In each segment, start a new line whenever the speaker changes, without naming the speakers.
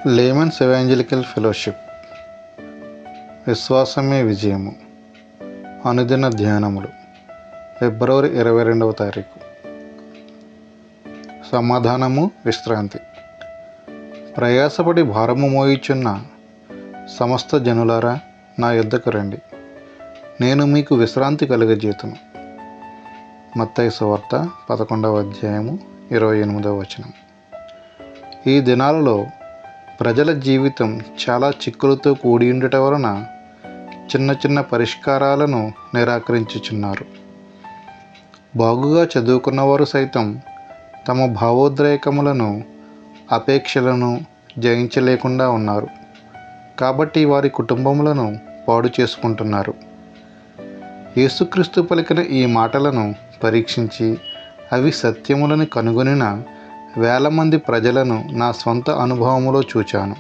Layman's evangelical fellowship విశ్వాసమే విజయము. అనుదిన ధ్యానములు ఫిబ్రవరి 22వ తారీఖు. సమాధానము విశ్రాంతి. ప్రయాసపడి భారము మోయుచున్న సమస్త జనులారా, నా యొద్దకు రండి, నేను మీకు విశ్రాంతి కలుగజేతును. మత్తయి సువార్త 11వ అధ్యాయము 28వ వచనం. ఈ దినాలలో ప్రజల జీవితం చాలా చిక్కులతో కూడి ఉండటం వలన చిన్న చిన్న పరిష్కారాలను నిరాకరించుచున్నారు. బాగుగా చదువుకున్నవారు సైతం తమ భావోద్రేకములను, అపేక్షలను జయించలేకుండా ఉన్నారు. కాబట్టి వారి కుటుంబములను పాడు చేసుకుంటున్నారు. యేసుక్రీస్తు పలికిన ఈ మాటలను పరీక్షించి అవి సత్యములని కనుగొనిన వేల మంది ప్రజలను నా స్వంత అనుభవములో చూచాను.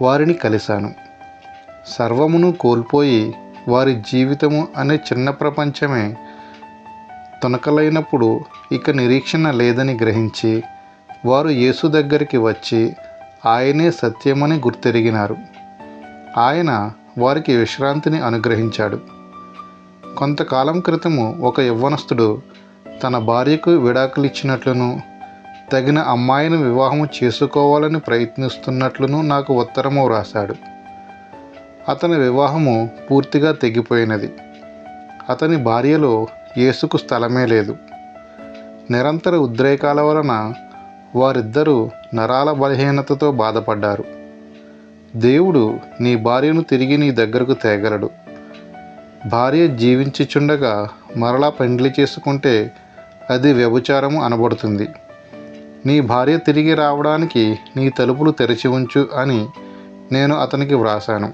వారిని కలిశాను. సర్వమును కోల్పోయి వారి జీవితము అనే చిన్న ప్రపంచమే తునకలైనప్పుడు ఇక నిరీక్షణ లేదని గ్రహించి వారు యేసు దగ్గరికి వచ్చి ఆయనే సత్యమని గుర్తెరిగినారు. ఆయన వారికి విశ్రాంతిని అనుగ్రహించాడు. కొంతకాలం క్రితము ఒక యవ్వనస్తుడు తన భార్యకు విడాకులిచ్చినట్లును, తగిన అమ్మాయిని వివాహము చేసుకోవాలని ప్రయత్నిస్తున్నట్లును నాకు ఉత్తరము వ్రాశాడు. అతని వివాహము పూర్తిగా తెగిపోయినది. అతని భార్యలో యేసుకు స్థలమే లేదు. నిరంతర ఉద్రేకాల వలన వారిద్దరూ నరాల బలహీనతతో బాధపడ్డారు. దేవుడు నీ భార్యను తిరిగి నీ దగ్గరకు తేగలడు. భార్య జీవించుచుండగా మరలా పెండ్లి చేసుకుంటే అది వ్యభిచారము అనబడుతుంది. నీ భార్య తిరిగి రావడానికి నీ తలుపులు తెరిచి ఉంచు అని నేను అతనికి వ్రాశాను.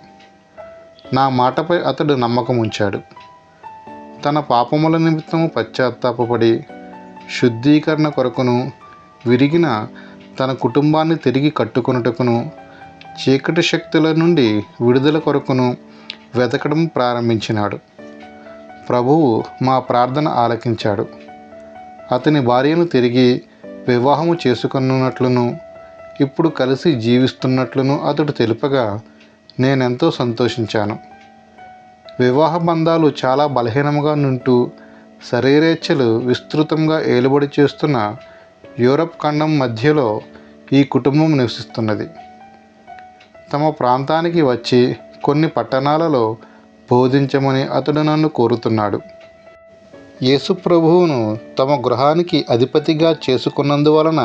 నా మాటపై అతడు నమ్మకం ఉంచాడు. తన పాపముల నిమిత్తము పశ్చాత్తాపపడి శుద్ధీకరణ కొరకును, విరిగిన తన కుటుంబాన్ని తిరిగి కట్టుకొనుటకును, చీకటి శక్తుల నుండి విడుదల కొరకును వెతకడం ప్రారంభించినాడు. ప్రభువు మా ప్రార్థన ఆలకించాడు. అతని భార్యను తిరిగి వివాహము చేసుకున్నట్లును, ఇప్పుడు కలిసి జీవిస్తున్నట్లును అతడు తెలుపగా నేనెంతో సంతోషించాను. వివాహ బంధాలు చాలా బలహీనముగా నుంటూ శరీరేచ్ఛలు విస్తృతంగా ఏలుబడి చేస్తున్న యూరప్ ఖండం మధ్యలో ఈ కుటుంబం నివసిస్తున్నది. తమ ప్రాంతానికి వచ్చి కొన్ని పట్టణాలలో బోధించమని అతడు నన్ను కోరుతున్నాడు. యేసు ప్రభువును తమ గృహానికి అధిపతిగా చేసుకున్నందువలన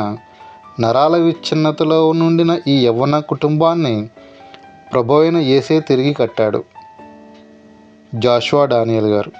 నరాల విచ్ఛిన్నతలో నుండిన ఈ యవ్వన కుటుంబాన్ని ప్రభువైన యేసే తిరిగి కట్టాడు. జాషువా డానియల్ గారు.